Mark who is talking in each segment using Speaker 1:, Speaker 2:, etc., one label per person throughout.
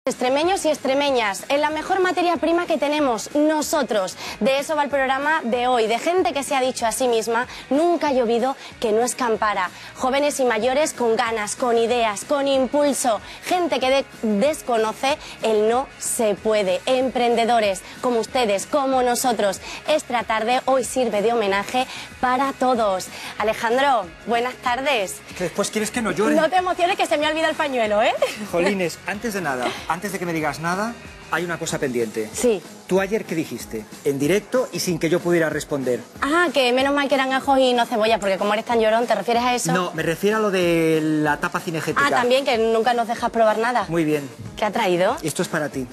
Speaker 1: Extremeños y extremeñas, en la mejor materia prima que tenemos nosotros. De eso va el programa de hoy, de gente que se ha dicho a sí misma: nunca ha llovido que no escampara. Jóvenes y mayores con ganas, con ideas, con impulso. Gente que desconoce el no se puede. Emprendedores como ustedes, como nosotros. Esta tarde hoy sirve de homenaje para todos. Alejandro, buenas tardes.
Speaker 2: ¿Que después quieres que no llore?
Speaker 1: No te emociones, que se me olvida el pañuelo, ¿eh?
Speaker 2: Jolines, antes de nada, antes de que me digas nada, hay una cosa pendiente.
Speaker 1: Sí.
Speaker 2: ¿Tú ayer qué dijiste? En directo y sin que yo pudiera responder.
Speaker 1: Ah, que menos mal que eran ajos y no cebolla, porque como eres tan llorón, ¿te refieres a eso?
Speaker 2: No, me refiero a lo de la tapa cinegética.
Speaker 1: Ah, también, que nunca nos dejas probar nada.
Speaker 2: Muy bien.
Speaker 1: ¿Qué ha traído?
Speaker 2: Esto es para ti.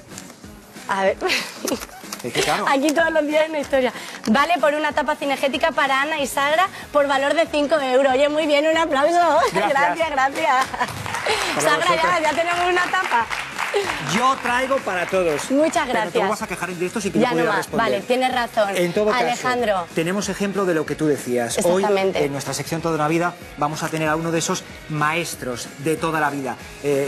Speaker 1: A ver.
Speaker 2: Es que claro.
Speaker 1: Aquí todos los días hay una historia. Vale por una tapa cinegética para Ana y Sagra por valor de 5 euros. Oye, muy bien, un aplauso.
Speaker 2: Gracias.
Speaker 1: Gracias. Sagra, ya tenemos una tapa.
Speaker 2: Yo traigo para todos.
Speaker 1: Muchas gracias.
Speaker 2: Pero te vas a quejar en directo sin que yo
Speaker 1: Ya no
Speaker 2: pudiera
Speaker 1: más.
Speaker 2: responder.
Speaker 1: Vale, tienes razón.
Speaker 2: En todo caso,
Speaker 1: Alejandro,
Speaker 2: tenemos ejemplo de lo que tú decías.
Speaker 1: Exactamente.
Speaker 2: Hoy, en nuestra sección Toda una Vida, vamos a tener a uno de esos maestros de toda la vida.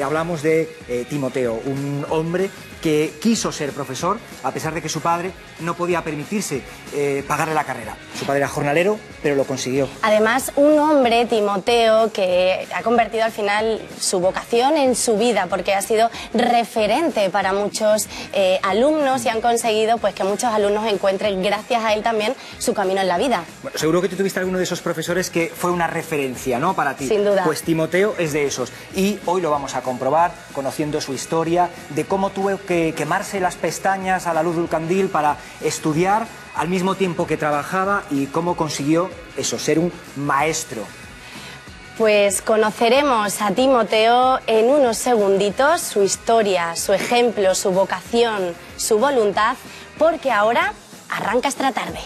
Speaker 2: Hablamos de Timoteo, un hombre que quiso ser profesor, a pesar de que su padre no podía permitirse pagarle la carrera. Su padre era jornalero, pero lo consiguió.
Speaker 1: Además, un hombre, Timoteo, que ha convertido al final su vocación en su vida, porque ha sido referente para muchos alumnos y han conseguido pues que muchos alumnos encuentren, gracias a él también, su camino en la vida.
Speaker 2: Bueno, seguro que tú tuviste alguno de esos profesores que fue una referencia, ¿no?, para ti.
Speaker 1: Sin duda.
Speaker 2: Pues Timoteo es de esos. Y hoy lo vamos a comprobar, conociendo su historia, de cómo tuvo que quemarse las pestañas a la luz del candil para estudiar al mismo tiempo que trabajaba y cómo consiguió eso, ser un maestro.
Speaker 1: Pues conoceremos a Timoteo en unos segunditos, su historia, su ejemplo, su vocación, su voluntad, porque ahora arranca esta tarde.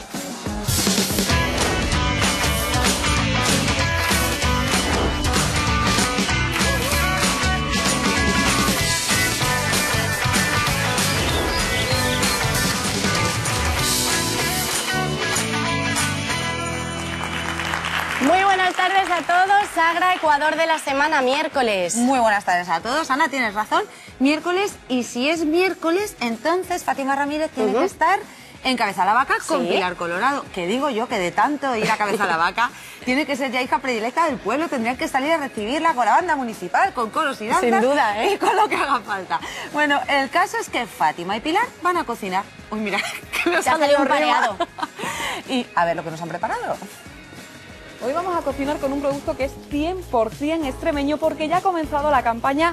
Speaker 1: Muy buenas tardes a todos. Sagra, Ecuador de la semana, miércoles.
Speaker 3: Muy buenas tardes a todos. Ana, tienes razón. Miércoles, y si es miércoles, entonces Fátima Ramírez tiene que estar en Cabeza la Vaca con Pilar Colorado. Que digo yo que de tanto ir a Cabeza la Vaca, tiene que ser ya hija predilecta del pueblo. Tendrían que salir a recibirla con la banda municipal, con coros y danzas.
Speaker 1: Sin duda, ¿eh?
Speaker 3: Y con lo que haga falta. Bueno, el caso es que Fátima y Pilar van a cocinar. Uy, mira, que me ha
Speaker 1: salido un pareado.
Speaker 3: Y a ver lo que nos han preparado.
Speaker 4: Hoy vamos a cocinar con un producto que es 100% extremeño, porque ya ha comenzado la campaña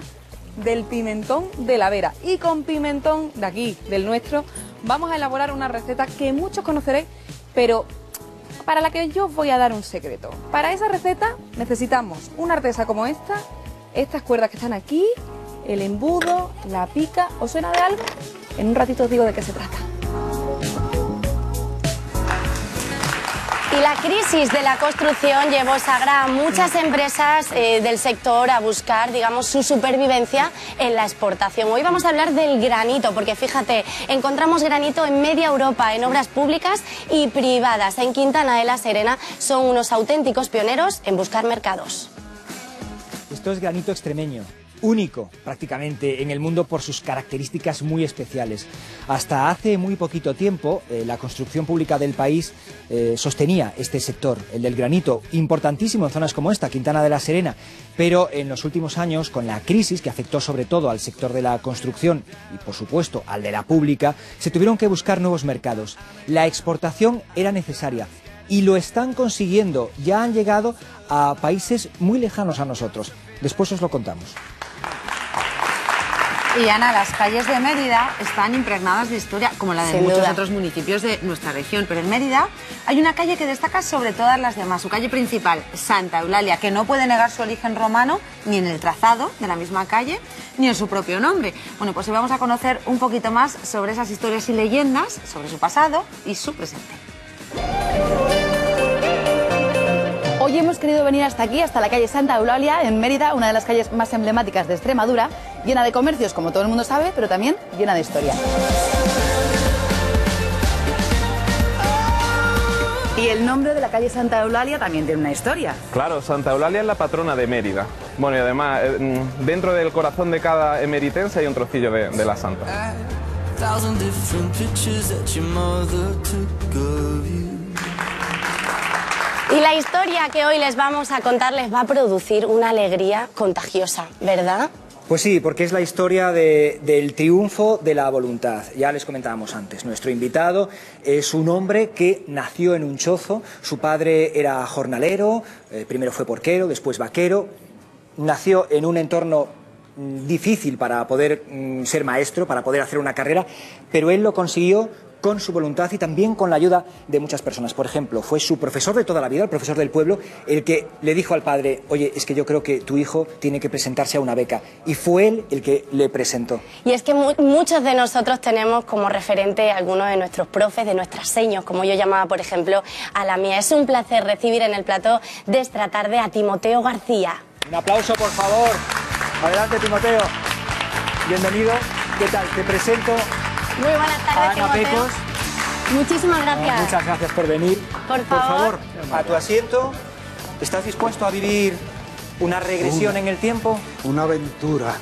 Speaker 4: del pimentón de la Vera. Y con pimentón de aquí, del nuestro, vamos a elaborar una receta que muchos conoceréis, pero para la que yo os voy a dar un secreto. Para esa receta necesitamos una artesa como esta, estas cuerdas que están aquí, el embudo, la pica. ¿Os suena de algo? En un ratito os digo de qué se trata.
Speaker 1: Y la crisis de la construcción llevó, Sagra, a muchas empresas del sector a buscar, digamos, su supervivencia en la exportación. Hoy vamos a hablar del granito, porque fíjate, encontramos granito en media Europa, en obras públicas y privadas. En Quintana de la Serena son unos auténticos pioneros en buscar mercados.
Speaker 2: Esto es granito extremeño, único prácticamente en el mundo por sus características muy especiales. Hasta hace muy poquito tiempo la construcción pública del país sostenía este sector, el del granito, importantísimo en zonas como esta, Quintana de la Serena, pero en los últimos años, con la crisis que afectó sobre todo al sector de la construcción y por supuesto al de la pública, se tuvieron que buscar nuevos mercados. La exportación era necesaria y lo están consiguiendo, ya han llegado a países muy lejanos a nosotros. Después os lo contamos.
Speaker 3: Y Ana, las calles de Mérida están impregnadas de historia, como la de
Speaker 1: Sin
Speaker 3: muchos
Speaker 1: duda.
Speaker 3: otros municipios de nuestra región. Pero en Mérida hay una calle que destaca sobre todas las demás. Su calle principal, Santa Eulalia, que no puede negar su origen romano, ni en el trazado de la misma calle, ni en su propio nombre. Bueno, pues hoy vamos a conocer un poquito más sobre esas historias y leyendas, sobre su pasado y su presente.
Speaker 5: Hoy hemos querido venir hasta aquí, hasta la calle Santa Eulalia, en Mérida, una de las calles más emblemáticas de Extremadura, llena de comercios, como todo el mundo sabe, pero también llena de historia. Y el nombre de la calle Santa Eulalia también tiene una historia.
Speaker 6: Claro, Santa Eulalia es la patrona de Mérida. Bueno, y además, dentro del corazón de cada emeritense hay un trocillo de la santa.
Speaker 1: Y la historia que hoy les vamos a contar les va a producir una alegría contagiosa, ¿verdad?
Speaker 2: Pues sí, porque es la historia del triunfo de la voluntad. Ya les comentábamos antes, nuestro invitado es un hombre que nació en un chozo, su padre era jornalero, primero fue porquero, después vaquero, nació en un entorno difícil para poder ser maestro, para poder hacer una carrera, pero él lo consiguió con su voluntad y también con la ayuda de muchas personas. Por ejemplo, fue su profesor de toda la vida, el profesor del pueblo, el que le dijo al padre: oye, es que yo creo que tu hijo tiene que presentarse a una beca. Y fue él el que le presentó.
Speaker 1: Y es que muchos de nosotros tenemos como referente a algunos de nuestros profes, de nuestras seños, como yo llamaba, por ejemplo, a la mía. Es un placer recibir en el plató de esta tarde a Timoteo García.
Speaker 2: Un aplauso, por favor. Adelante, Timoteo. Bienvenido. ¿Qué tal? Te presento
Speaker 1: Muy buenas tardes,
Speaker 2: Ana
Speaker 1: Timoteo.
Speaker 2: Pecos.
Speaker 1: Muchísimas gracias.
Speaker 2: Muchas gracias por venir.
Speaker 1: Por favor.
Speaker 2: A tu asiento. ¿Estás dispuesto a vivir una regresión en el tiempo?
Speaker 7: Una aventura.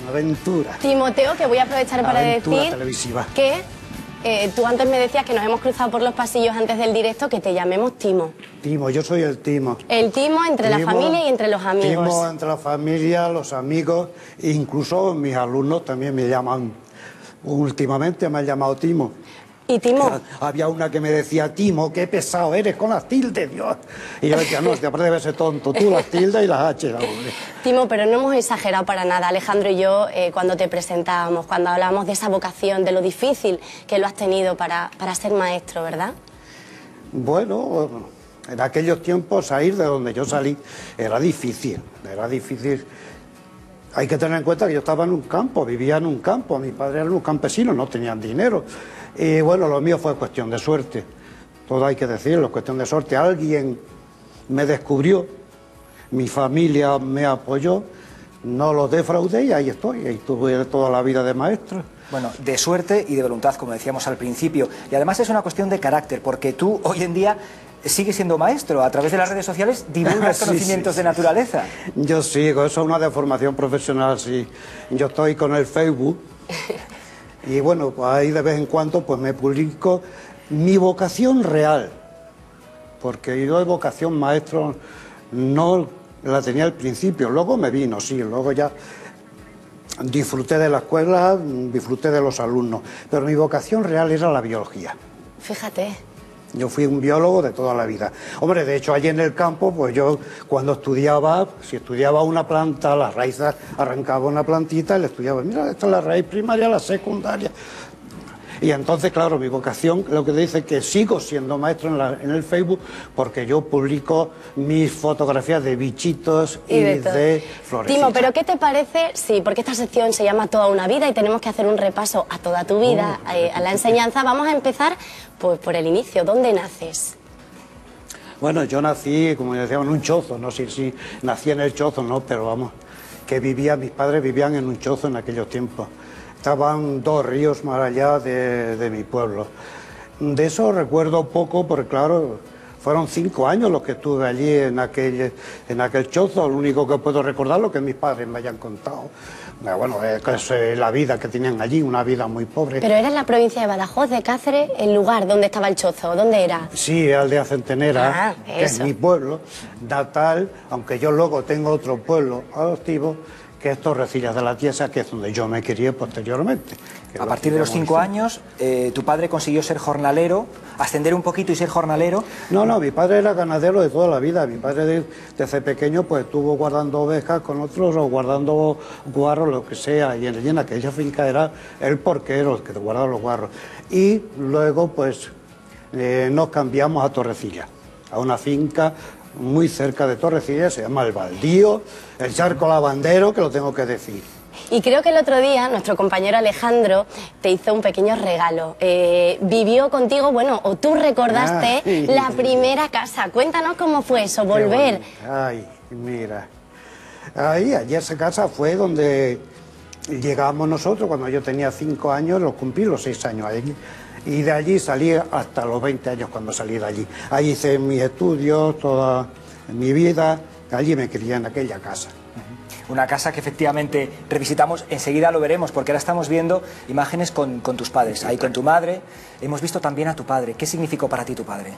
Speaker 7: Una aventura.
Speaker 1: Timoteo, que voy a aprovechar para
Speaker 7: Aventura
Speaker 1: decir
Speaker 7: televisiva.
Speaker 1: que tú antes me decías que nos hemos cruzado por los pasillos antes del directo, que te llamemos Timo.
Speaker 7: Timo, yo soy el Timo.
Speaker 1: El Timo entre la familia y entre los amigos.
Speaker 7: Timo entre la familia, los amigos, incluso mis alumnos también me llaman. Últimamente me han llamado Timo.
Speaker 1: Y Timo,
Speaker 7: Había una que me decía: Timo, qué pesado eres con las tildes, Dios. Y yo decía: no, aparte debe ser tonto, tú las tildes y las H.
Speaker 1: Timo, pero no hemos exagerado para nada, Alejandro y yo, cuando te presentábamos, cuando hablábamos de esa vocación, de lo difícil que lo has tenido para ser maestro, ¿verdad?
Speaker 7: Bueno, en aquellos tiempos salir de donde yo salí era difícil, era difícil. Hay que tener en cuenta que yo estaba en un campo, vivía en un campo, mis padres eran unos campesinos, no tenían dinero. Y bueno, lo mío fue cuestión de suerte, todo hay que decirlo, cuestión de suerte. Alguien me descubrió, mi familia me apoyó, no los defraudé y ahí estoy, ahí tuve toda la vida de maestro.
Speaker 2: Bueno, de suerte y de voluntad, como decíamos al principio. Y además es una cuestión de carácter, porque tú hoy en día sigues siendo maestro. A través de las redes sociales divulgas conocimientos de naturaleza.
Speaker 7: Yo sigo, eso es una deformación profesional, sí. Yo estoy con el Facebook y bueno, pues ahí de vez en cuando pues me publico mi vocación real, porque yo de vocación maestro no la tenía al principio, luego me vino, sí, luego ya disfruté de la escuela, disfruté de los alumnos, pero mi vocación real era la biología.
Speaker 1: Fíjate.
Speaker 7: Yo fui un biólogo de toda la vida. Hombre, de hecho, allí en el campo, pues yo cuando estudiaba, si estudiaba una planta, las raíces, arrancaba una plantita y le estudiaba. Mira, esta es la raíz primaria, la secundaria. Y entonces, claro, mi vocación, lo que dice que sigo siendo maestro en el Facebook, porque yo publico mis fotografías de bichitos y de florecitas.
Speaker 1: Timo, ¿pero qué te parece? Sí, porque esta sección se llama Toda una vida y tenemos que hacer un repaso a toda tu vida, a la enseñanza. Vamos a empezar pues por el inicio. ¿Dónde naces?
Speaker 7: Bueno, yo nací, como decíamos, en un chozo, no sé si nací en el chozo, no, pero vamos, que mis padres vivían en un chozo en aquellos tiempos. Estaban 2 ríos más allá de mi pueblo. De eso recuerdo poco, porque claro, fueron 5 años los que estuve allí en aquel chozo. Lo único que puedo recordar es lo que mis padres me hayan contado. Bueno, es la vida que tenían allí, una vida muy pobre.
Speaker 1: Pero era en la provincia de Badajoz, de Cáceres, el lugar donde estaba el chozo. ¿Dónde era?
Speaker 7: Sí, Aldea Centenera, que es mi pueblo natal, aunque yo luego tengo otro pueblo adoptivo, que es Torrecillas de la Tiesa, que es donde yo me crié posteriormente.
Speaker 2: A partir de los 5 años, tu padre consiguió ser jornalero, ascender un poquito y ser jornalero.
Speaker 7: No, mi padre era ganadero de toda la vida. Mi padre desde pequeño pues estuvo guardando ovejas con otros o guardando guarros, lo que sea. Y en aquella finca era el porquero el que guardaba los guarros. Y luego pues nos cambiamos a Torrecillas, a una finca muy cerca de Torrecillas, se llama El Baldío, el Charco Lavandero, que lo tengo que decir.
Speaker 1: Y creo que el otro día nuestro compañero Alejandro te hizo un pequeño regalo. Vivió contigo, bueno, o tú recordaste la primera casa. Cuéntanos cómo fue eso, volver.
Speaker 7: Ay, mira. Allí esa casa fue donde llegamos nosotros cuando yo tenía 5 años, los cumplí los 6 años allí. Y de allí salí hasta los 20 años cuando salí de allí. Allí hice mis estudios, toda mi vida, Allí me crié, en aquella casa.
Speaker 2: Una casa que efectivamente revisitamos, enseguida lo veremos, porque ahora estamos viendo imágenes con tus padres, ahí con tu madre. Hemos visto también a tu padre. ¿Qué significó para ti tu padre?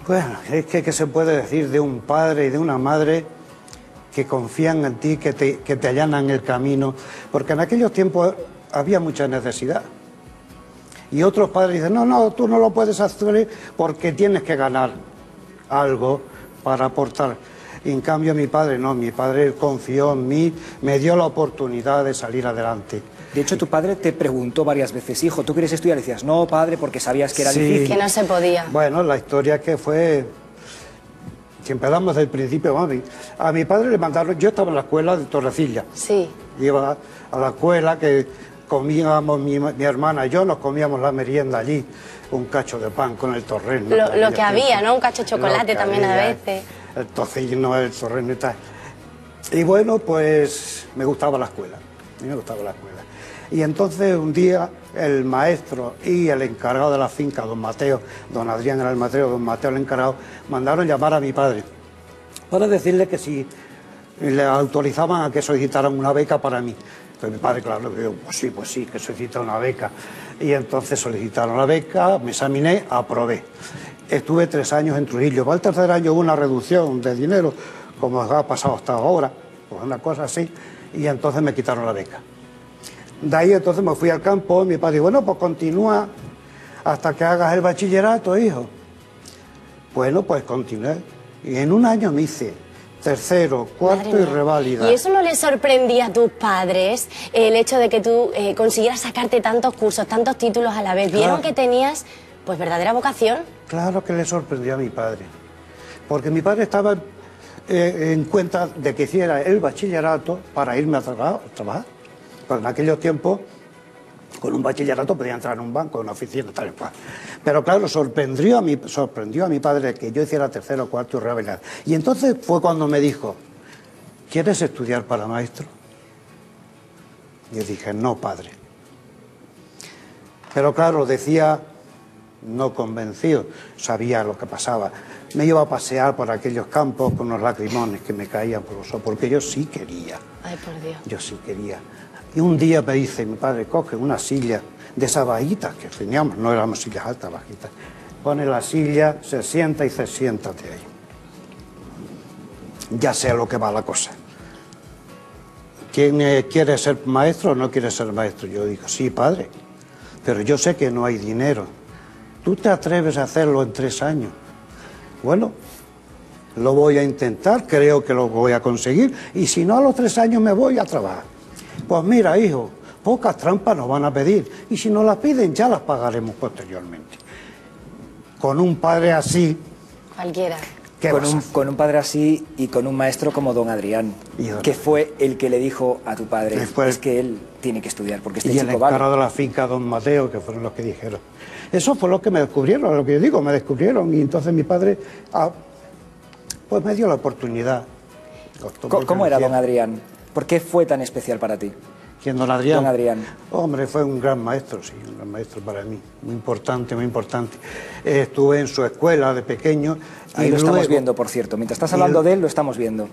Speaker 7: Bueno, es que ¿qué se puede decir de un padre y de una madre que confían en ti, que te allanan el camino? Porque en aquellos tiempos había mucha necesidad. Y otros padres dicen, no, tú no lo puedes hacer porque tienes que ganar algo para aportar. Y en cambio mi padre no, mi padre confió en mí, me dio la oportunidad de salir adelante.
Speaker 2: De hecho, tu padre te preguntó varias veces, hijo, ¿tú quieres estudiar? Y decías, no, padre, porque sabías que era difícil.
Speaker 1: Que no se podía.
Speaker 7: Bueno, la historia que fue, si empezamos desde el principio, mami, a mi padre le mandaron, yo estaba en la escuela de Torrecilla.
Speaker 1: Sí.
Speaker 7: Iba a la escuela que comíamos, mi hermana y yo nos comíamos la merienda allí, un cacho de pan con el torreno.
Speaker 1: Lo que había, ¿no? Un cacho de chocolate también a veces.
Speaker 7: El tocino, el torreno y tal. Y bueno, pues me gustaba la escuela, a mí me gustaba la escuela. Y entonces un día el maestro y el encargado de la finca, don Mateo, don Adrián era el Mateo, don Mateo el encargado, mandaron llamar a mi padre para decirle que si le autorizaban a que solicitaran una beca para mí. Entonces mi padre, claro, dijo, pues sí, que solicita una beca. Y entonces solicitaron la beca, me examiné, aprobé. Estuve 3 años en Trujillo. Para el tercer año hubo una reducción de dinero, como ha pasado hasta ahora, pues una cosa así, y entonces me quitaron la beca. De ahí entonces me fui al campo y mi padre dijo, bueno, pues continúa hasta que hagas el bachillerato, hijo. Bueno, pues continué. Y en un año me hice tercero, cuarto y reválida.
Speaker 1: ¿Y eso no les sorprendía a tus padres, el hecho de que tú consiguieras sacarte tantos cursos, tantos títulos a la vez? ¿Vieron que tenías, pues, verdadera vocación? Claro que le sorprendió a mi padre, porque mi padre estaba en cuenta de que hiciera el bachillerato para irme a trabajar. Pues en aquellos tiempos, con un bachillerato podía entrar en un banco, en una oficina, tal y cual. Pero claro, sorprendió a mi padre que yo hiciera tercero, cuarto y reválida. Y entonces fue cuando me dijo, ¿quieres estudiar para maestro? Y yo dije, no, padre. Pero claro, decía, no convencido, sabía lo que pasaba. Me iba a pasear por aquellos campos con unos lagrimones que me caían por los ojos, porque yo sí quería. Ay, por Dios.
Speaker 7: Yo sí quería. Y un día me dice, mi padre, coge una silla de esas bajitas que teníamos, no éramos sillas altas, bajitas. Pone la silla, se sienta y dice, siéntate ahí. Ya sé a lo que va la cosa. ¿Quién quiere ser maestro o no quiere ser maestro? Yo digo, sí, padre, pero yo sé que no hay dinero. ¿Tú te atreves a hacerlo en 3 años? Bueno, lo voy a intentar, creo que lo voy a conseguir, y si no, a los 3 años me voy a trabajar. Pues mira, hijo, pocas trampas nos van a pedir, y si nos las piden ya las pagaremos posteriormente. Con un padre así...
Speaker 1: Cualquiera.
Speaker 2: Con un padre así y con un maestro como don Adrián, que fue el que le dijo a tu padre, es que él tiene que estudiar, porque este
Speaker 7: chico vale. Y el encargado de la finca, don Mateo, que fueron los que dijeron. Eso fue lo que me descubrieron, lo que yo digo, me descubrieron, y entonces mi padre, pues me dio la oportunidad.
Speaker 2: ¿Cómo era don Adrián? ¿Por qué fue tan especial para ti?
Speaker 7: ¿Quién, don Adrián?
Speaker 2: Don Adrián.
Speaker 7: Hombre, fue un gran maestro, sí, un gran maestro para mí, muy importante, muy importante. Estuve en su escuela de pequeño.
Speaker 2: Ahí lo estamos viendo, por cierto, mientras estás hablando de él, lo estamos viendo.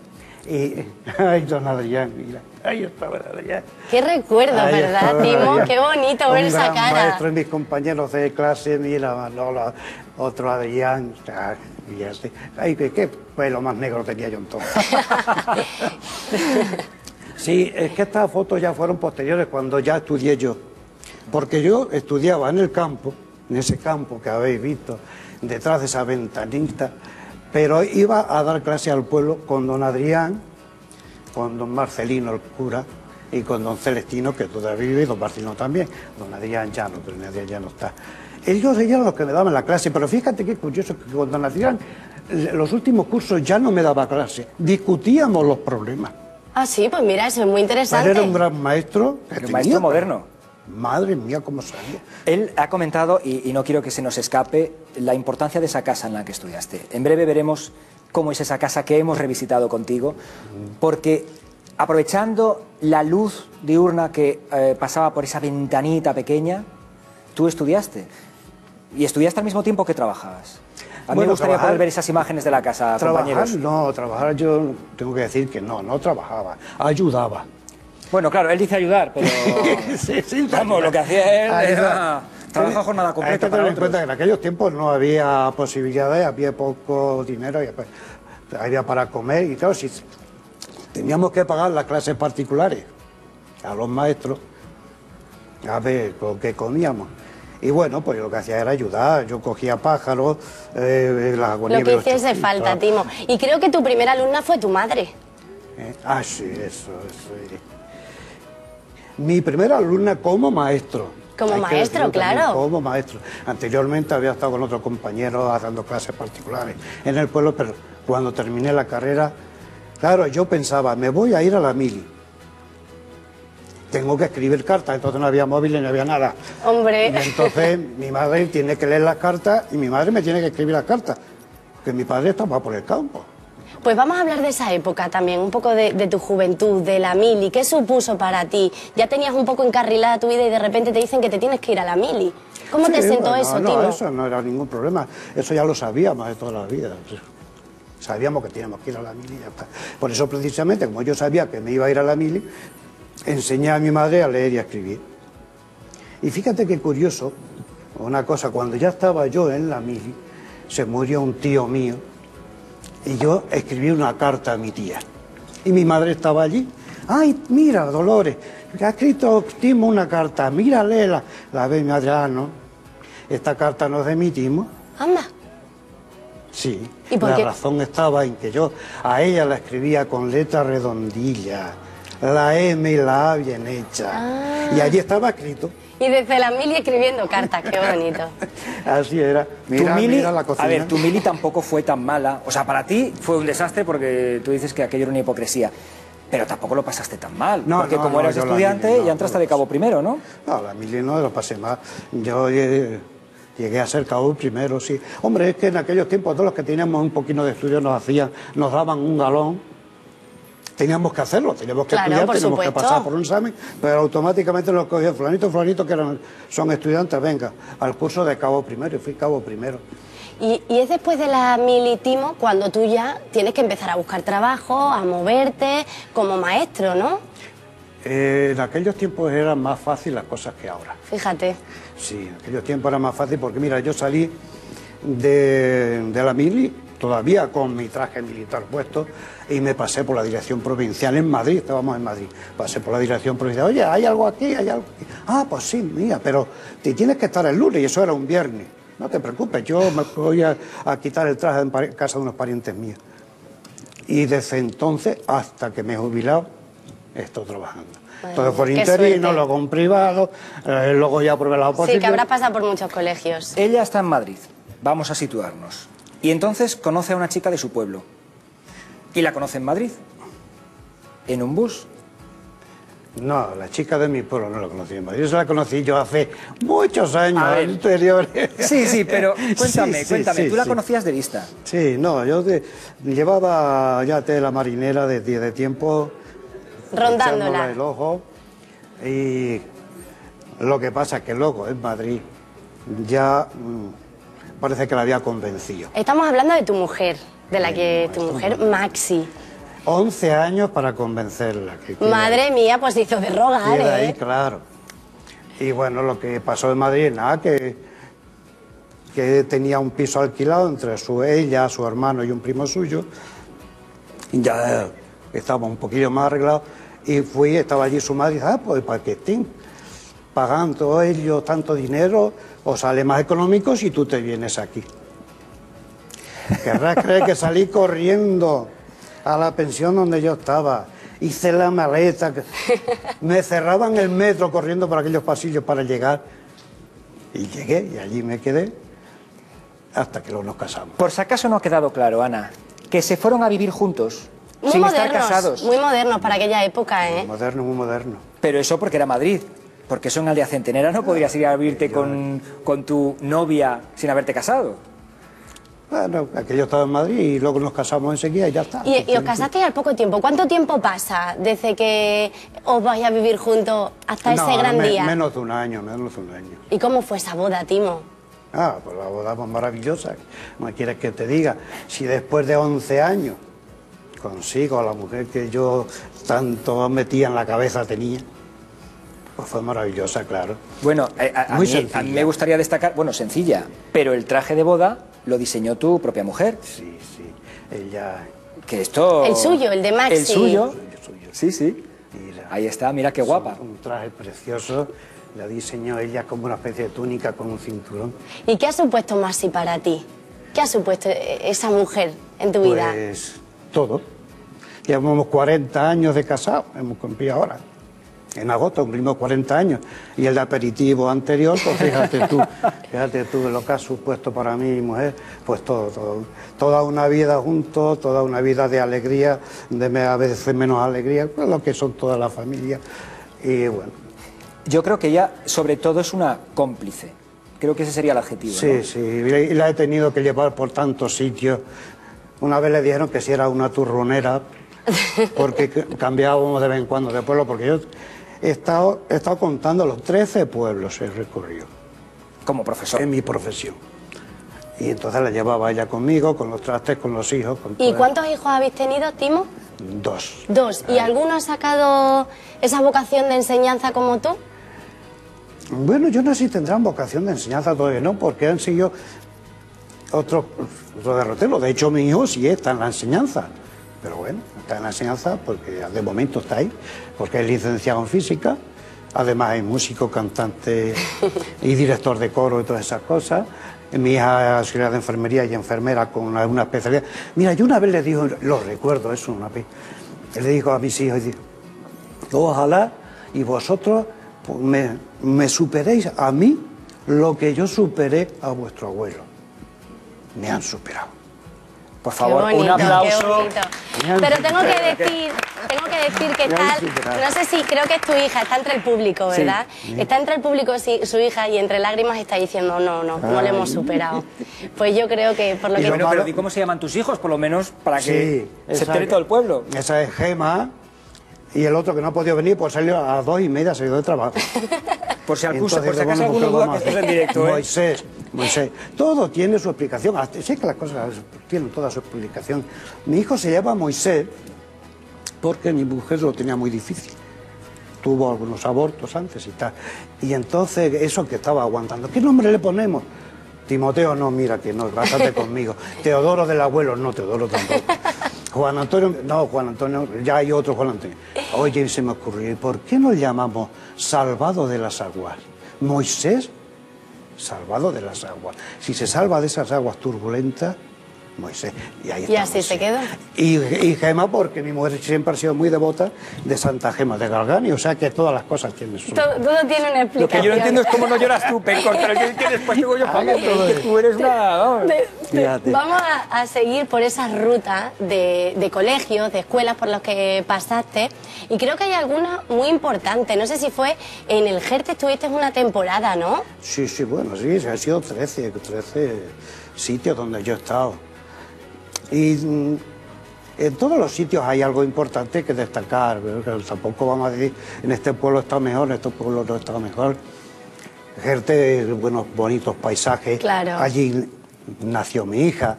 Speaker 7: Ay, don Adrián, mira, ahí estaba Adrián.
Speaker 1: Qué recuerdo, ¿verdad, Timo? Qué bonito ver esa cara.
Speaker 7: Maestro y mis compañeros de clase, mira, Manolo, otro Adrián, y así. Ay, qué pelo más negro tenía yo entonces. Sí, es que estas fotos ya fueron posteriores cuando ya estudié yo. Porque yo estudiaba en el campo, en ese campo que habéis visto, detrás de esa ventanita, pero iba a dar clase al pueblo con don Adrián, con don Marcelino, el cura, y con don Celestino, que todavía vive, y don Marcelino también. Don Adrián ya no, pero don Adrián ya no está. Ellos eran los que me daban la clase, pero fíjate qué curioso que con don Adrián, los últimos cursos ya no me daba clase, discutíamos los problemas.
Speaker 1: Ah, sí, pues mira, eso es muy interesante.
Speaker 7: Él era un gran maestro.
Speaker 2: Un maestro moderno.
Speaker 7: Madre mía, cómo sabía.
Speaker 2: Él ha comentado, y no quiero que se nos escape, la importancia de esa casa en la que estudiaste. En breve veremos cómo es esa casa que hemos revisitado contigo, porque aprovechando la luz diurna que pasaba por esa ventanita pequeña, tú estudiaste. Y estudiaste al mismo tiempo que trabajabas. A mí me gustaría poder ver esas imágenes de la casa, compañeros.
Speaker 7: Trabajar yo tengo que decir que no trabajaba, ayudaba.
Speaker 2: Bueno, claro, él dice ayudar, pero
Speaker 7: sí,
Speaker 2: vamos, lo que hacía él era trabajo a jornada completa.
Speaker 7: Hay que
Speaker 2: para
Speaker 7: tener en
Speaker 2: otros.
Speaker 7: cuenta que en aquellos tiempos no había posibilidades, había poco dinero, y había para comer y claro, si teníamos que pagar las clases particulares a los maestros, a ver con qué comíamos. Y bueno, pues lo que hacía era ayudar, yo cogía pájaros, las agonías.
Speaker 1: Lo que hiciese falta, Timo. Y creo que tu primera alumna fue tu madre.
Speaker 7: Sí, eso. Mi primera alumna como maestro.
Speaker 1: Como maestro, claro.
Speaker 7: Como maestro. Anteriormente había estado con otros compañeros dando clases particulares en el pueblo, pero cuando terminé la carrera, claro, yo pensaba, me voy a ir a la mili. Tengo que escribir cartas, entonces no había móviles, no había nada.
Speaker 1: Hombre.
Speaker 7: Y entonces mi madre tiene que leer las cartas y mi madre me tiene que escribir las cartas, porque mi padre estaba por el campo.
Speaker 1: Pues vamos a hablar de esa época también, un poco de tu juventud, de la mili. ¿Qué supuso para ti? Ya tenías un poco encarrilada tu vida y de repente te dicen que te tienes que ir a la mili. ¿Cómo te sentó eso, Timo?
Speaker 7: No, eso no era ningún problema. Eso ya lo sabíamos de toda la vida. Sabíamos que teníamos que ir a la mili y ya está. Por eso, precisamente, como yo sabía que me iba a ir a la mili, enseñé a mi madre a leer y a escribir. Y fíjate qué curioso, una cosa, cuando ya estaba yo en la mili, se murió un tío mío, y yo escribí una carta a mi tía. Y mi madre estaba allí. ¡Ay, mira, Dolores! Que ha escrito Timo una carta. Mira, léela. La ve mi madre, no. Esta carta no es de mi Timo.
Speaker 1: Anda.
Speaker 7: Sí.
Speaker 1: ¿Y por
Speaker 7: la
Speaker 1: qué?
Speaker 7: razón estaba en que yo a ella la escribía con letra redondilla. La M y la A bien hecha. Y allí estaba escrito.
Speaker 1: Y desde la mili escribiendo cartas, qué bonito.
Speaker 7: Así era.
Speaker 2: Tu mili,
Speaker 7: la cocina.
Speaker 2: a ver, tu mili tampoco fue tan mala. O sea, para ti fue un desastre porque tú dices que aquello era una hipocresía. Pero tampoco lo pasaste tan mal.
Speaker 7: No,
Speaker 2: porque
Speaker 7: no,
Speaker 2: como
Speaker 7: no,
Speaker 2: eras
Speaker 7: yo la
Speaker 2: estudiante,
Speaker 7: mili no,
Speaker 2: ya entraste de cabo primero, ¿no?
Speaker 7: No, la mili no lo pasé mal. Yo llegué a ser cabo primero, sí. Hombre, es que en aquellos tiempos todos los que teníamos un poquito de estudio nos daban un galón. Teníamos que hacerlo, teníamos que estudiar, teníamos que pasar por un examen, pero automáticamente nos cogían fulanito, que son estudiantes, venga, al curso de cabo primero, y fui cabo primero.
Speaker 1: Y es después de la mili, Timo, cuando tú ya tienes que empezar a buscar trabajo, a moverte como maestro, ¿no?
Speaker 7: En aquellos tiempos eran más fáciles las cosas que ahora.
Speaker 1: Fíjate.
Speaker 7: Sí, en aquellos tiempos era más fácil porque, mira, yo salí de la mili, todavía con mi traje militar puesto, y me pasé por la dirección provincial en Madrid, estábamos en Madrid, pasé por la dirección provincial, oye, ¿hay algo aquí? ¿Hay algo aquí? Ah, pues sí, mira, pero te tienes que estar el lunes, y eso era un viernes. No te preocupes, yo me voy a quitar el traje en casa de unos parientes míos. Y desde entonces, hasta que me he jubilado, estoy trabajando.
Speaker 1: Bueno,
Speaker 7: todo por
Speaker 1: qué
Speaker 7: interino,
Speaker 1: suerte.
Speaker 7: luego en privado, luego ya probé la oposición.
Speaker 1: Sí, que habrás pasado por muchos colegios.
Speaker 2: Ella está en Madrid, vamos a situarnos. Y entonces conoce a una chica de su pueblo. Y la conoce en Madrid, en un bus.
Speaker 7: No, la chica de mi pueblo no la conocí en Madrid. Yo la conocí yo hace muchos años
Speaker 2: A ver.
Speaker 7: anteriores.
Speaker 2: Sí, pero cuéntame,
Speaker 7: Sí,
Speaker 2: tú la
Speaker 7: sí.
Speaker 2: conocías de vista.
Speaker 7: Sí, no, yo llevaba ya tela marinera de tiempo.
Speaker 1: Rondándola.
Speaker 7: echándola el ojo. Y lo que pasa es que luego en Madrid ya parece que la había convencido.
Speaker 1: Estamos hablando de tu mujer, de la que tu mujer, Maxi.
Speaker 7: 11 años para convencerla.
Speaker 1: Madre mía, pues hizo de rogar,
Speaker 7: Queda ahí,
Speaker 1: ¿eh?
Speaker 7: claro. Y bueno, lo que pasó en Madrid, nada, que tenía un piso alquilado entre ella, su hermano y un primo suyo. Y ya estaba un poquillo más arreglado. Y estaba allí su madre y dice, pues para que estén pagando ellos tanto dinero, os sale más económico si tú te vienes aquí. Querrás creer que salí corriendo a la pensión donde yo estaba, hice la maleta, me cerraban el metro corriendo por aquellos pasillos para llegar, y llegué, y allí me quedé, hasta que luego nos casamos.
Speaker 2: Por si acaso no ha quedado claro, Ana, que se fueron a vivir juntos,
Speaker 1: Muy
Speaker 2: sin
Speaker 1: modernos,
Speaker 2: estar casados.
Speaker 1: muy modernos para aquella época, ¿eh?
Speaker 7: Moderno, muy moderno.
Speaker 2: Pero eso porque era Madrid, porque eso en Aldea Centenera no podrías ir a vivirte con tu novia sin haberte casado.
Speaker 7: Bueno, aquello estaba en Madrid y luego nos casamos enseguida y ya está.
Speaker 1: Y os casasteis al poco tiempo. ¿Cuánto tiempo pasa desde que os vais a vivir juntos hasta ese gran día?
Speaker 7: Menos de un año.
Speaker 1: ¿Y cómo fue esa boda, Timo?
Speaker 7: Ah, pues la boda más maravillosa. No quieres que te diga, si después de 11 años consigo a la mujer que yo tanto metía en la cabeza tenía, pues fue maravillosa, claro.
Speaker 2: Bueno, a mí me gustaría destacar, bueno, sencilla, pero el traje de boda lo diseñó tu propia mujer.
Speaker 7: Sí, sí, ella...
Speaker 2: Que esto...
Speaker 1: El suyo, el de Maxi.
Speaker 2: El suyo, sí, sí.
Speaker 7: Mira,
Speaker 2: ahí está, mira qué guapa.
Speaker 7: un traje precioso, la diseñó ella como una especie de túnica con un cinturón.
Speaker 1: ¿Y qué ha supuesto Maxi para ti? ¿Qué ha supuesto esa mujer en tu vida?
Speaker 7: Pues todo. Llevamos 40 años de casado, hemos cumplido ahora. En agosto cumplimos 40 años. Y el de aperitivo anterior, pues fíjate tú lo que ha supuesto para mí y mi mujer, pues todo. Toda una vida juntos, toda una vida de alegría, a veces menos alegría, pues lo que son toda la familia. Y bueno.
Speaker 2: Yo creo que ella, sobre todo, es una cómplice. Creo que ese sería el adjetivo.
Speaker 7: Sí,
Speaker 2: ¿no?
Speaker 7: sí, y la he tenido que llevar por tantos sitios. Una vez le dijeron que si era una turronera, porque cambiábamos de vez en cuando de pueblo, porque yo he estado contando los 13 pueblos, he recorrido.
Speaker 2: Como profesor.
Speaker 7: En mi profesión. Y entonces la llevaba ella conmigo, con los trastes, con los hijos. Con
Speaker 1: ¿Y cuántos hijos habéis tenido, Timo?
Speaker 7: 2.
Speaker 1: 2. ¿Y alguno ha sacado esa vocación de enseñanza como tú?
Speaker 7: Bueno, yo no sé si tendrán vocación de enseñanza todavía, no, porque han seguido otro derrotero. De hecho, mi hijo sí está en la enseñanza. Pero bueno, está en la enseñanza porque de momento está ahí, porque es licenciado en física, además es músico, cantante y director de coro y todas esas cosas. Mi hija es auxiliar de enfermería y enfermera con alguna especialidad. Mira, yo una vez le digo, lo recuerdo eso una vez, le digo a mis hijos, ojalá y vosotros pues, me superéis a mí lo que yo superé a vuestro abuelo. Me han superado.
Speaker 2: Por favor,
Speaker 1: bonito,
Speaker 2: un aplauso.
Speaker 1: qué bonito. Pero tengo que decir que tal, no sé si, creo que es tu hija, está entre el público, ¿verdad? Sí. Está entre el público su hija y entre lágrimas está diciendo, no le hemos superado. Pues yo creo que por lo que...
Speaker 2: Bueno, pero ¿y cómo se llaman tus hijos? Por lo menos para que se entere todo el pueblo.
Speaker 7: Esa es Gema y el otro que no ha podido venir, pues salió a las 2:30, salió de trabajo.
Speaker 2: Por si acaso alguna duda que estés en directo,
Speaker 7: Moisés, todo tiene su explicación. Sé que las cosas tienen toda su explicación. Mi hijo se llama Moisés porque mi mujer lo tenía muy difícil. Tuvo algunos abortos antes y tal. Y entonces, eso que estaba aguantando, ¿qué nombre le ponemos? Timoteo, no, mira, que no, básate conmigo. Teodoro del abuelo, no, Teodoro tampoco. Juan Antonio, no, Juan Antonio, ya hay otro Juan Antonio. Oye, se me ocurrió, ¿y por qué nos llamamos salvado de las aguas? Moisés, salvado de las aguas. Si se salva de esas aguas turbulentas, Moisés. Y ahí está.
Speaker 1: Y así se quedó.
Speaker 7: Y Gema, porque mi mujer siempre ha sido muy devota de Santa Gema de Galgani, o sea que todas las cosas tienen su...
Speaker 1: Todo tiene una explicación.
Speaker 2: Lo que yo no entiendo es cómo no lloras tú, Pencor, pero que después digo yo, que tú eres una...
Speaker 1: Vamos a seguir por esa ruta de colegios, de escuelas por las que pasaste, y creo que hay alguna muy importante. No sé si fue en el GERTE, estuviste una temporada, ¿no?
Speaker 7: Sí, bueno, sí, han sido 13 sitios donde yo he estado. Y en todos los sitios hay algo importante que destacar, pero tampoco vamos a decir, en este pueblo está mejor, en este pueblo no está mejor. Gerte, buenos, bonitos paisajes.
Speaker 1: Claro.
Speaker 7: Allí nació mi hija.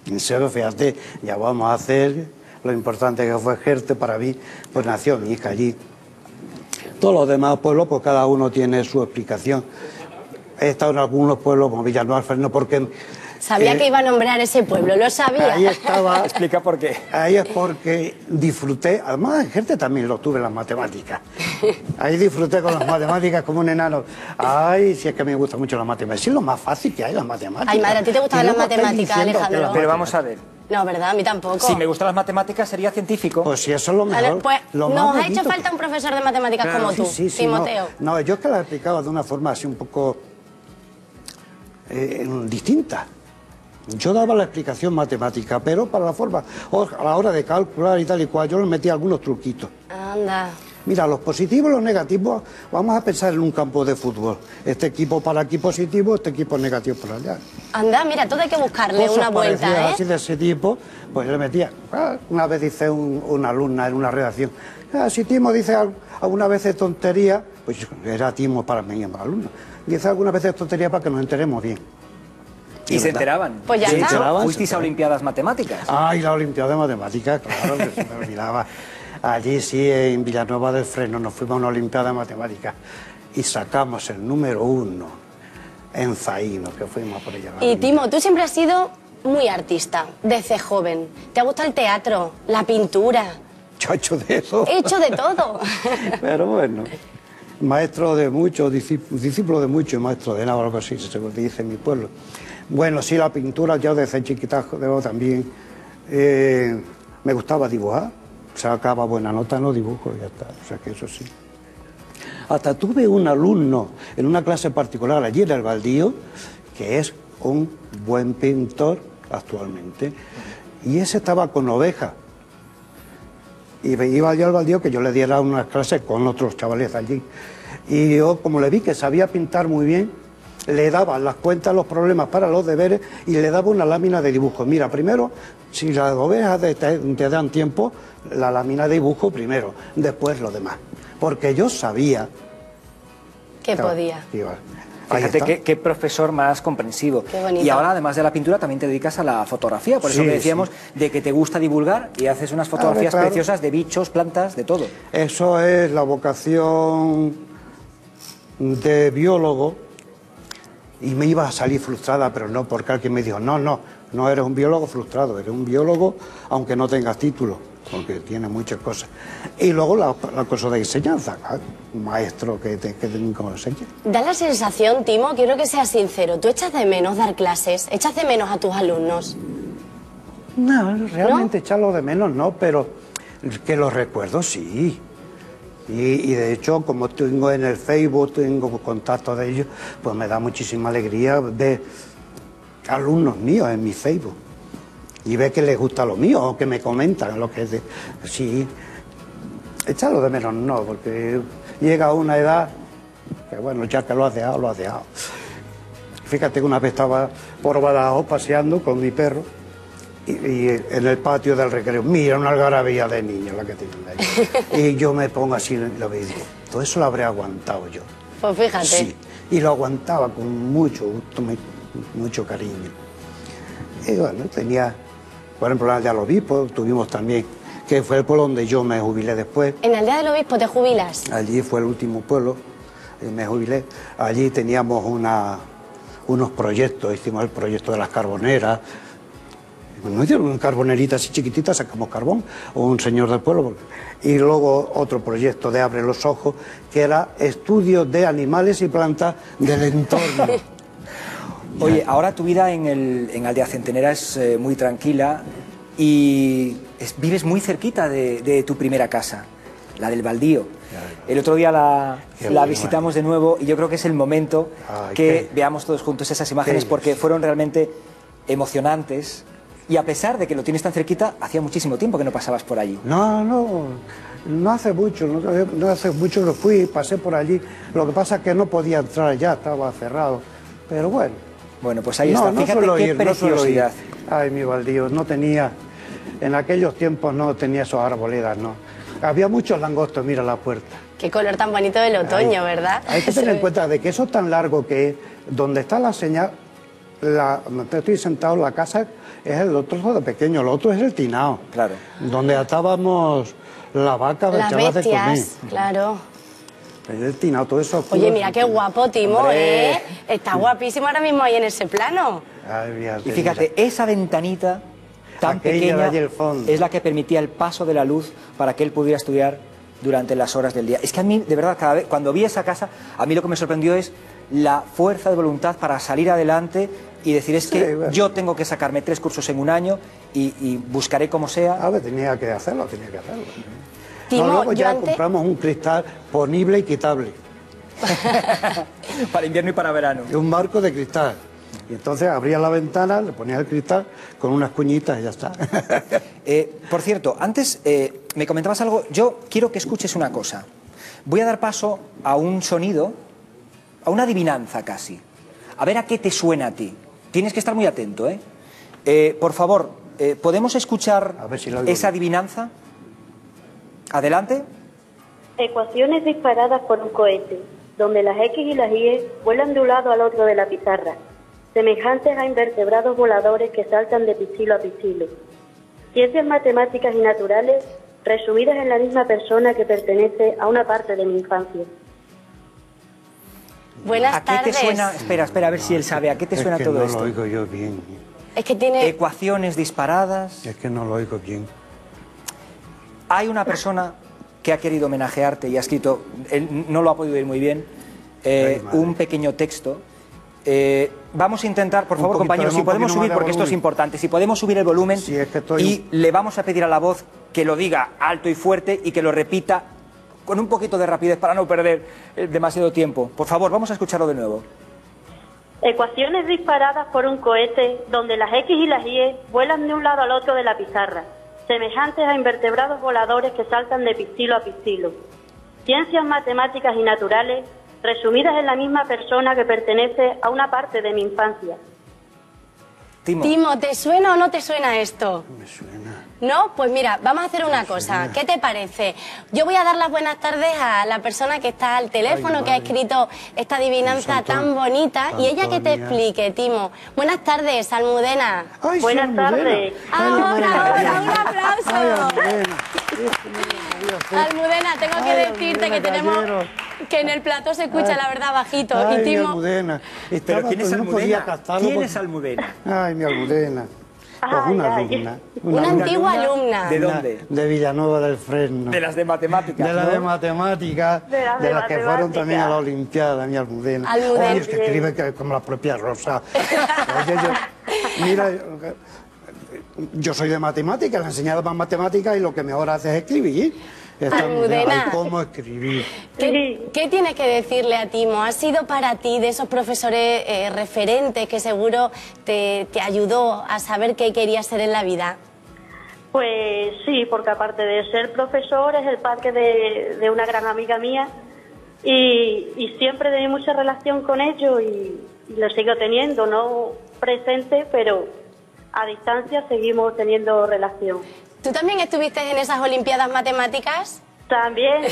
Speaker 7: En serio, fíjate, ya vamos a hacer lo importante que fue Gerte para mí, pues nació mi hija allí. Todos los demás pueblos, pues cada uno tiene su explicación. He estado en algunos pueblos como Villanueva del Freno porque...
Speaker 1: Sabía que iba a nombrar ese pueblo, lo sabía.
Speaker 7: Ahí estaba...
Speaker 2: Explica por qué.
Speaker 7: Ahí es porque disfruté, además en Gerte también lo tuve en las matemáticas. Ahí disfruté con las matemáticas como un enano. Ay, si es que me gusta mucho las matemáticas. Es lo más fácil que hay, las matemáticas.
Speaker 1: Ay, madre, ¿a ti te gustan las matemáticas, Alejandro?
Speaker 2: Pero vamos a ver.
Speaker 1: No, ¿verdad? A mí tampoco.
Speaker 2: Si me gustan las matemáticas sería científico.
Speaker 7: Pues si eso es lo mejor.
Speaker 1: Pues
Speaker 7: lo
Speaker 1: nos
Speaker 7: más
Speaker 1: ha hecho
Speaker 7: bonito
Speaker 1: falta un profesor de matemáticas como tú,
Speaker 7: sí,
Speaker 1: Timoteo.
Speaker 7: No, yo es que la explicaba de una forma así un poco distinta. Yo daba la explicación matemática, pero para la forma, a la hora de calcular y tal y cual, yo le metía algunos truquitos.
Speaker 1: Anda.
Speaker 7: Mira, los positivos y los negativos, vamos a pensar en un campo de fútbol. Este equipo para aquí positivo, este equipo negativo para allá.
Speaker 1: Anda, mira, todo hay que buscarle
Speaker 7: Cosas
Speaker 1: una vuelta, ¿eh?
Speaker 7: así de ese tipo, pues yo le metía. Una vez dice una alumna en una redacción, Si Timo dice alguna vez de tontería, pues era Timo para mí, para alumno, dice alguna vez de tontería para que nos enteremos bien.
Speaker 2: ¿Y se enteraban?
Speaker 1: Pues ya
Speaker 2: de
Speaker 1: está.
Speaker 2: hecho, fuisteis a Olimpiadas Matemáticas.
Speaker 7: Ay, la Olimpiada de Matemáticas, claro, que se me olvidaba. Allí sí, en Villanueva del Freno, nos fuimos a una Olimpiada de Matemáticas y sacamos el número 1 en Zaino, que fuimos por allá.
Speaker 1: Y Timo, tú siempre has sido muy artista, desde joven. ¿Te ha gustado el teatro, la pintura?
Speaker 7: Yo he hecho de eso.
Speaker 1: He hecho de todo.
Speaker 7: Pero bueno, maestro de muchos, discípulo de muchos, maestro de nada, algo así, se dice en mi pueblo. Bueno, sí, la pintura, yo desde chiquitajo también me gustaba dibujar, sacaba buena nota en los dibujos y ya está, o sea que eso sí. Hasta tuve un alumno en una clase particular allí en el Baldío, que es un buen pintor actualmente, y ese estaba con ovejas. Y me iba yo al Baldío que yo le diera unas clases con otros chavales allí. Y yo, como le vi que sabía pintar muy bien, le daba las cuentas, los problemas para los deberes y le daba una lámina de dibujo. Mira, primero, si las ovejas te dan tiempo, la lámina de dibujo primero, después lo demás. Porque yo sabía
Speaker 1: que podía.
Speaker 2: Fíjate qué profesor más comprensivo.
Speaker 1: Qué bonito.
Speaker 2: Y ahora, además de la pintura, también te dedicas a la fotografía. Por eso
Speaker 7: Sí,
Speaker 2: que decíamos de que te gusta divulgar y haces unas fotografías
Speaker 7: claro.
Speaker 2: preciosas de bichos, plantas, de todo.
Speaker 7: Eso es la vocación de biólogo. Y me iba a salir frustrada, pero no, porque alguien me dijo, no eres un biólogo frustrado, eres un biólogo aunque no tengas título, porque tiene muchas cosas. Y luego la cosa de enseñanza, un maestro que te enseñe.
Speaker 1: Da la sensación, Timo, quiero que seas sincero, ¿tú echas de menos dar clases? ¿Echas de menos a tus alumnos?
Speaker 7: No, realmente echarlo de menos no, pero que los recuerdo sí. Y de hecho, como tengo en el Facebook, tengo contacto de ellos, pues me da muchísima alegría ver alumnos míos en mi Facebook. Y ver que les gusta lo mío, o que me comentan lo que es de... Sí, echarlo de menos no, porque llega a una edad que bueno, ya que lo has dejado, lo has dejado. Fíjate que una vez estaba por Badajoz paseando con mi perro, y en el patio del recreo, mira, una algarabía de niños la que tienen ahí. Y yo me pongo así, lo veo y digo, todo eso lo habré aguantado yo.
Speaker 1: Pues fíjate.
Speaker 7: Sí, y lo aguantaba con mucho gusto, mucho cariño. Y bueno, tenía, por ejemplo, la aldea del Obispo, tuvimos también, que fue el pueblo donde yo me jubilé después.
Speaker 1: ¿En la aldea del Obispo te jubilas?
Speaker 7: Allí fue el último pueblo, y me jubilé. Allí teníamos unos proyectos, hicimos el proyecto de las carboneras. No hicieron una carbonerita así chiquitita, sacamos carbón, o un señor del pueblo. Y luego otro proyecto de Abre los Ojos, que era estudios de animales y plantas del entorno.
Speaker 2: Oye, ahora tu vida en Aldea Centenera es muy tranquila y vives muy cerquita de tu primera casa, la del Baldío. El otro día la visitamos de nuevo y yo creo que es el momento que veamos todos juntos esas imágenes porque fueron realmente emocionantes. Y a pesar de que lo tienes tan cerquita, hacía muchísimo tiempo que no pasabas por allí.
Speaker 7: No hace mucho, no hace mucho que fui, pasé por allí. Lo que pasa es que no podía entrar allá, estaba cerrado. Pero bueno.
Speaker 2: Bueno, pues ahí está. Fíjate qué preciosidad.
Speaker 7: Ay, mi Baldío, no tenía, en aquellos tiempos no tenía esos arboledas, no. Había muchos langostos, mira la puerta.
Speaker 1: Qué color tan bonito del otoño, ¿verdad?
Speaker 7: Hay que tener en cuenta de que eso tan largo que es, donde está la señal, donde estoy sentado, la casa es el otro de pequeño, el otro es el tinao.
Speaker 2: Claro.
Speaker 7: Donde atábamos la vaca de
Speaker 1: las
Speaker 7: chavas de comer.
Speaker 1: bestias, claro.
Speaker 7: El tinao, todo eso.
Speaker 1: Oye, mira qué guapo, Timo,
Speaker 2: Hombre.
Speaker 1: ¿eh? Está guapísimo ahora mismo ahí en ese plano.
Speaker 7: Ay,
Speaker 2: Y fíjate, esa ventanita tan
Speaker 7: Aquella de
Speaker 2: pequeña
Speaker 7: allí al fondo.
Speaker 2: es la que permitía el paso de la luz para que él pudiera estudiar durante las horas del día. Es que a mí, de verdad, cada vez, cuando vi esa casa, a mí lo que me sorprendió es la fuerza de voluntad para salir adelante y decir, es que
Speaker 7: bueno,
Speaker 2: yo tengo que sacarme 3 cursos en un año y buscaré como sea.
Speaker 7: A ver, tenía que hacerlo.
Speaker 1: Timo,
Speaker 7: luego
Speaker 1: yo
Speaker 7: ya
Speaker 1: antes...
Speaker 7: compramos un cristal ponible y quitable.
Speaker 2: Para invierno y para verano.
Speaker 7: Y un marco de cristal. Y entonces abrías la ventana, le ponías el cristal con unas cuñitas y ya está.
Speaker 2: Por cierto, antes me comentabas algo, yo quiero que escuches una cosa. Voy a dar paso a un sonido, a una adivinanza casi. A ver a qué te suena a ti. Tienes que estar muy atento, ¿eh? Por favor, ¿podemos escuchar
Speaker 7: A ver si lo oigo
Speaker 2: esa
Speaker 7: bien.
Speaker 2: adivinanza? Adelante.
Speaker 8: Ecuaciones disparadas por un cohete, donde las X y las Y vuelan de un lado al otro de la pizarra, semejantes a invertebrados voladores que saltan de pistilo a pistilo. Ciencias matemáticas y naturales resumidas en la misma persona que pertenece a una parte de mi infancia.
Speaker 1: Buenas
Speaker 2: ¿A qué
Speaker 1: tardes.
Speaker 2: te suena? Espera, a ver si él sabe. ¿A qué te suena
Speaker 7: es que
Speaker 2: todo
Speaker 7: no
Speaker 2: esto?
Speaker 7: lo oigo yo bien.
Speaker 1: Es que tiene...
Speaker 2: Ecuaciones disparadas.
Speaker 7: Es que no lo oigo bien.
Speaker 2: Hay una persona que ha querido homenajearte y ha escrito, él no lo ha podido ir muy bien, un pequeño texto. Vamos a intentar, por favor, compañeros, si podemos subir, porque esto es importante, si podemos subir el volumen y le vamos a pedir a la voz que lo diga alto y fuerte y que lo repita con un poquito de rapidez para no perder demasiado tiempo. Por favor, vamos a escucharlo de nuevo.
Speaker 8: Ecuaciones disparadas por un cohete, donde las X y las Y vuelan de un lado al otro de la pizarra, semejantes a invertebrados voladores que saltan de pistilo a pistilo. Ciencias matemáticas y naturales resumidas en la misma persona que pertenece a una parte de mi infancia.
Speaker 1: Timo, ¿te suena o no te suena esto?
Speaker 7: Me suena.
Speaker 1: ¿No? Pues mira, vamos a hacer una cosa. ¿Qué te parece? Yo voy a dar las buenas tardes a la persona que está al teléfono, que ha escrito esta adivinanza tan bonita, y ella que te explique, Timo. Buenas tardes, Almudena.
Speaker 7: Ay,
Speaker 8: buenas
Speaker 7: sí,
Speaker 8: tardes.
Speaker 1: Ahora, un aplauso.
Speaker 7: Ay, Almudena.
Speaker 1: Almudena, tengo que decirte que tenemos que en el plató se escucha la verdad bajito.
Speaker 7: Ay,
Speaker 1: y Timo...
Speaker 7: mi Almudena.
Speaker 2: ¿Pero quién es
Speaker 7: No podía
Speaker 2: Almudena?
Speaker 7: captarlo
Speaker 2: ¿Quién
Speaker 7: porque-
Speaker 2: es Almudena?
Speaker 7: Ay, mi Almudena. Pues una alumna.
Speaker 1: Una antigua alumna.
Speaker 2: ¿De dónde?
Speaker 7: De Villanueva del Fresno.
Speaker 2: De las de matemáticas,
Speaker 7: De las
Speaker 2: ¿no?
Speaker 7: de matemáticas,
Speaker 8: De las de
Speaker 7: que fueron
Speaker 8: matemáticas.
Speaker 7: también a la Olimpiada, mi Almudena.
Speaker 1: Almudena.
Speaker 7: Oye, es que escribe como la propia Rosa. Oye, mira, yo soy de matemáticas, le he enseñado más matemáticas y lo que mejor hace es escribir.
Speaker 1: Almudena.
Speaker 7: Ay, ¿cómo escribir?
Speaker 1: ¿Qué tienes que decirle a Timo? ¿Ha sido para ti de esos profesores referentes que seguro te ayudó a saber qué querías ser en la vida?
Speaker 8: Pues sí, porque aparte de ser profesor es el padre de una gran amiga mía y siempre tenía mucha relación con ellos y lo sigo teniendo, no presente, pero a distancia seguimos teniendo relación.
Speaker 1: ¿Tú también estuviste en esas Olimpiadas Matemáticas?
Speaker 8: También,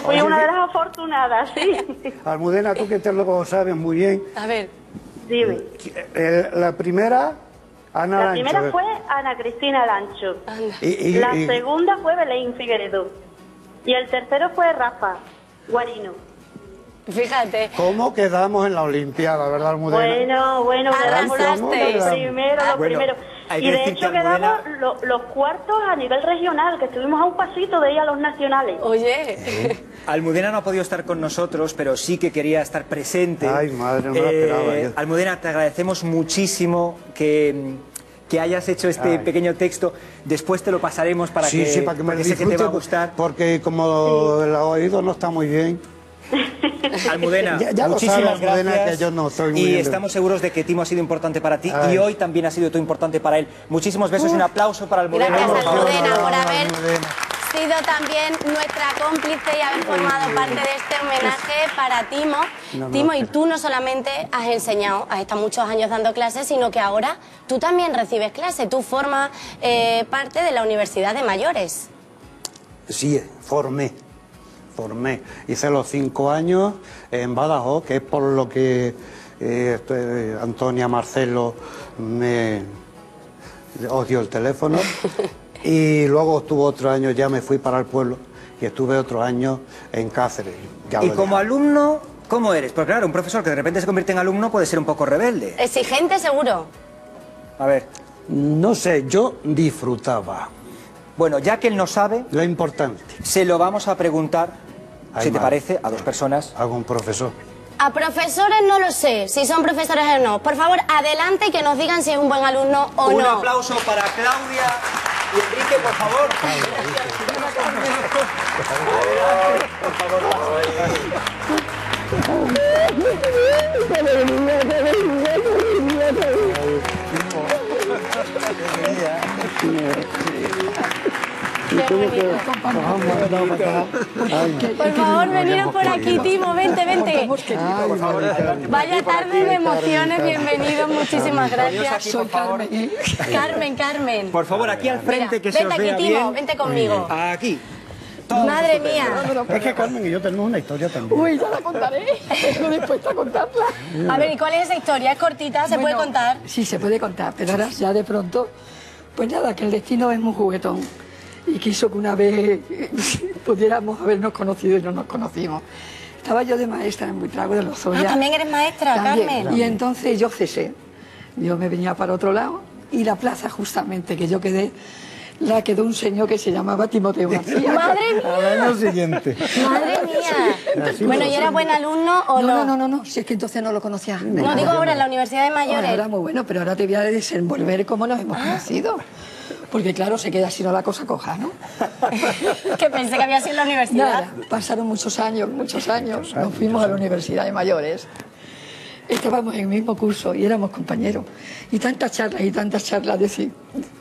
Speaker 8: fui
Speaker 7: Oye,
Speaker 8: una de las afortunadas, sí.
Speaker 7: Almudena, tú que te lo sabes muy bien.
Speaker 1: A ver.
Speaker 8: Dime.
Speaker 7: La primera, Ana
Speaker 8: La
Speaker 7: Lancho.
Speaker 8: primera fue Ana Cristina Lancho. La segunda fue Belén Figueredo. Y el tercero fue Rafa Guarino.
Speaker 1: Fíjate.
Speaker 7: ¿Cómo quedamos en la Olimpiada, verdad, Almudena?
Speaker 8: Bueno, quedamos
Speaker 1: Arrasaste.
Speaker 8: los primeros.
Speaker 2: hay que
Speaker 8: Y de
Speaker 2: decir
Speaker 8: hecho
Speaker 2: que Almudena-
Speaker 8: quedamos los cuartos a nivel regional, que estuvimos a un pasito de ir a los nacionales.
Speaker 1: Oye.
Speaker 2: Almudena no ha podido estar con nosotros, pero sí que quería estar presente.
Speaker 7: Ay, madre, no me lo esperaba yo.
Speaker 2: Almudena, te agradecemos muchísimo que hayas hecho este pequeño texto. Después te lo pasaremos para
Speaker 7: Sí,
Speaker 2: que,
Speaker 7: para que me
Speaker 2: porque
Speaker 7: lo
Speaker 2: sé que te va a
Speaker 7: disfrute,
Speaker 2: gustar.
Speaker 7: porque como el oído no está muy bien.
Speaker 2: Almudena,
Speaker 7: Ya lo
Speaker 2: muchísimas
Speaker 7: sabe, Almudena,
Speaker 2: gracias.
Speaker 7: que yo no estoy muy
Speaker 2: y
Speaker 7: bien.
Speaker 2: estamos seguros de que Timo ha sido importante para ti
Speaker 7: Ay.
Speaker 2: y hoy también ha sido tú importante para él. Muchísimos besos y un aplauso para Almudena.
Speaker 1: Gracias, Almudena, por
Speaker 7: Ay,
Speaker 1: haber
Speaker 7: Almudena.
Speaker 1: sido también nuestra cómplice y haber formado parte de este homenaje para Timo.
Speaker 7: No,
Speaker 1: Timo, y
Speaker 7: pero-
Speaker 1: tú no solamente has enseñado, has estado muchos años dando clases, sino que ahora tú también recibes clases. Tú formas parte de la Universidad de Mayores.
Speaker 7: Sí, formé. Hice los 5 años en Badajoz, que es por lo que Antonia Marcelo os dio el teléfono. Y luego estuve otro año, ya me fui para el pueblo y estuve otro año en Cáceres. Ya
Speaker 2: Y
Speaker 7: lo
Speaker 2: como
Speaker 7: dejé.
Speaker 2: alumno, ¿cómo eres? Porque claro, un profesor que de repente se convierte en alumno puede ser un poco rebelde.
Speaker 1: Exigente, seguro.
Speaker 2: A ver,
Speaker 7: No sé, yo disfrutaba.
Speaker 2: bueno, ya que él no sabe,
Speaker 7: Lo importante,
Speaker 2: se lo vamos a preguntar,
Speaker 7: Ay,
Speaker 2: si te
Speaker 7: madre.
Speaker 2: parece, a dos personas.
Speaker 7: hago un profesor.
Speaker 1: A profesores no lo sé, si son profesores o no. Por favor, adelante y que nos digan si es un buen alumno o
Speaker 2: Un
Speaker 1: no.
Speaker 2: aplauso para Claudia y Enrique, por favor.
Speaker 1: Qué bonito. Por favor, veniros por aquí, Timo, vente. Vaya tarde de emociones, bienvenidos, muchísimas gracias.
Speaker 2: Soy Carmen.
Speaker 1: Carmen.
Speaker 2: Por favor, aquí al frente,
Speaker 1: Mira,
Speaker 2: que se os
Speaker 1: vente
Speaker 2: vea
Speaker 1: aquí, Timo,
Speaker 2: bien.
Speaker 1: vente conmigo.
Speaker 2: Aquí.
Speaker 1: Madre mía.
Speaker 7: Es que Carmen y yo tenemos una historia también.
Speaker 9: Uy, ya la contaré. Estoy dispuesta a contarla.
Speaker 1: A ver, ¿y cuál es esa historia? ¿Es cortita? ¿Se puede contar?
Speaker 9: Sí, se puede contar, pero ahora ya de pronto, pues nada, que el destino es muy juguetón y quiso que una vez pudiéramos habernos conocido y no nos conocimos. Estaba yo de maestra en Buitrago de Lozoya.
Speaker 1: Ah, ¿también eres maestra,
Speaker 9: También.
Speaker 1: Carmen?
Speaker 9: Y entonces yo cesé. Yo me venía para otro lado y la plaza justamente que yo quedé, la quedó un señor que se llamaba Timoteo García.
Speaker 1: ¡Madre mía!
Speaker 7: Al año siguiente.
Speaker 1: ¡Madre mía! Bueno, ¿y era buen alumno o no?
Speaker 9: No, si es que entonces no lo conocía.
Speaker 1: No, digo ahora en la Universidad de Mayores.
Speaker 9: Ahora era muy bueno, pero ahora te voy a desenvolver cómo nos hemos conocido. Porque claro, se queda así la cosa coja, ¿no?
Speaker 1: Que pensé que había sido en la universidad.
Speaker 9: Nada, pasaron muchos años, nos fuimos a la Universidad de Mayores. Estábamos en el mismo curso y éramos compañeros. Y tantas charlas, decir,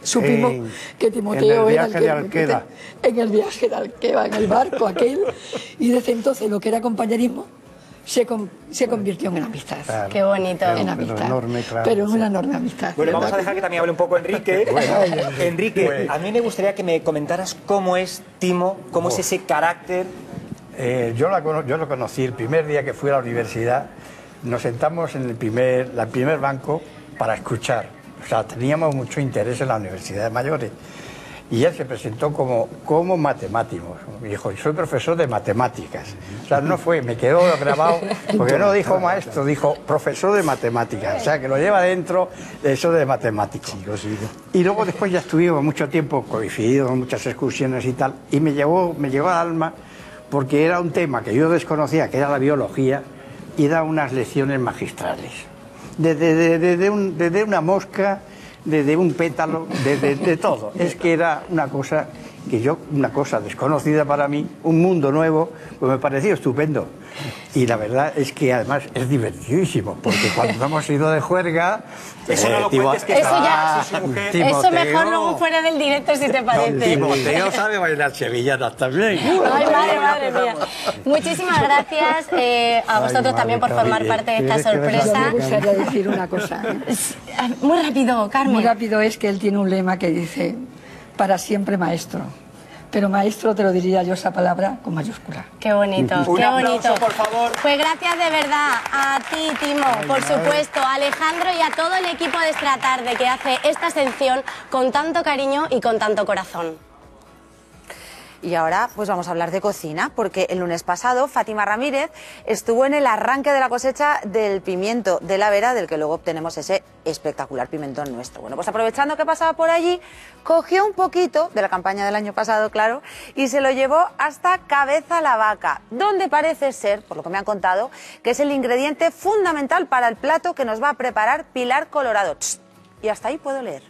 Speaker 9: supimos que Timoteo era el que... En el viaje de Alqueva, en el barco aquel. Y desde entonces lo que era compañerismo se convirtió en amistad.
Speaker 7: Claro.
Speaker 1: Qué bonito.
Speaker 9: En amistad.
Speaker 7: Pero enorme, claro.
Speaker 9: Pero en una enorme amistad.
Speaker 2: Bueno, vamos a
Speaker 9: ¿verdad?
Speaker 2: dejar que también hable un poco Enrique. Enrique, a mí me gustaría que me comentaras cómo es Timo, cómo es ese carácter.
Speaker 10: Yo lo conocí el primer día que fui a la universidad. Nos sentamos en el primer banco para escuchar. O sea, teníamos mucho interés en la Universidad de Mayores. Y él se presentó como matemático. Me dijo, soy profesor de matemáticas. O sea, no fue, me quedó grabado, porque no dijo maestro, dijo profesor de matemáticas. O sea, que lo lleva dentro de eso de matemático. Y luego después ya estuvimos mucho tiempo coincididos en muchas excursiones y tal. Y me llegó al alma porque era un tema que yo desconocía, que era la biología, y da unas lecciones magistrales. Desde una mosca, desde un pétalo, de todo. Es que era una cosa desconocida para mí, un mundo nuevo, pues me pareció estupendo. Y la verdad es que además es divertidísimo, porque cuando hemos ido de juerga...
Speaker 2: Eso no lo cuentes, que
Speaker 1: eso ya...
Speaker 2: su mujer.
Speaker 1: Eso mejor luego fuera del directo, si te parece.
Speaker 10: Timoteo sabe bailar sevillanas también.
Speaker 1: Ay, madre mía. Muchísimas gracias a vosotros también por formar parte de esta sorpresa.
Speaker 9: Me gustaría decir una cosa.
Speaker 1: Muy rápido, Carmen.
Speaker 9: Muy rápido es que él tiene un lema que dice, para siempre maestro. Pero maestro te lo diría yo esa palabra con mayúscula.
Speaker 1: Qué bonito,
Speaker 2: Un
Speaker 1: qué
Speaker 2: aplauso,
Speaker 1: bonito.
Speaker 2: por favor.
Speaker 1: Pues gracias de verdad a ti, Timo, por supuesto, a Alejandro y a todo el equipo de Extra Tarde que hace esta sección con tanto cariño y con tanto corazón.
Speaker 3: Y ahora pues vamos a hablar de cocina, porque el lunes pasado Fátima Ramírez estuvo en el arranque de la cosecha del pimiento de la Vera, del que luego obtenemos ese espectacular pimentón nuestro. Bueno, pues aprovechando que pasaba por allí, cogió un poquito de la campaña del año pasado, claro, y se lo llevó hasta Cabeza la Vaca, donde parece ser, por lo que me han contado, que es el ingrediente fundamental para el plato que nos va a preparar Pilar Colorado. Y hasta ahí puedo leer.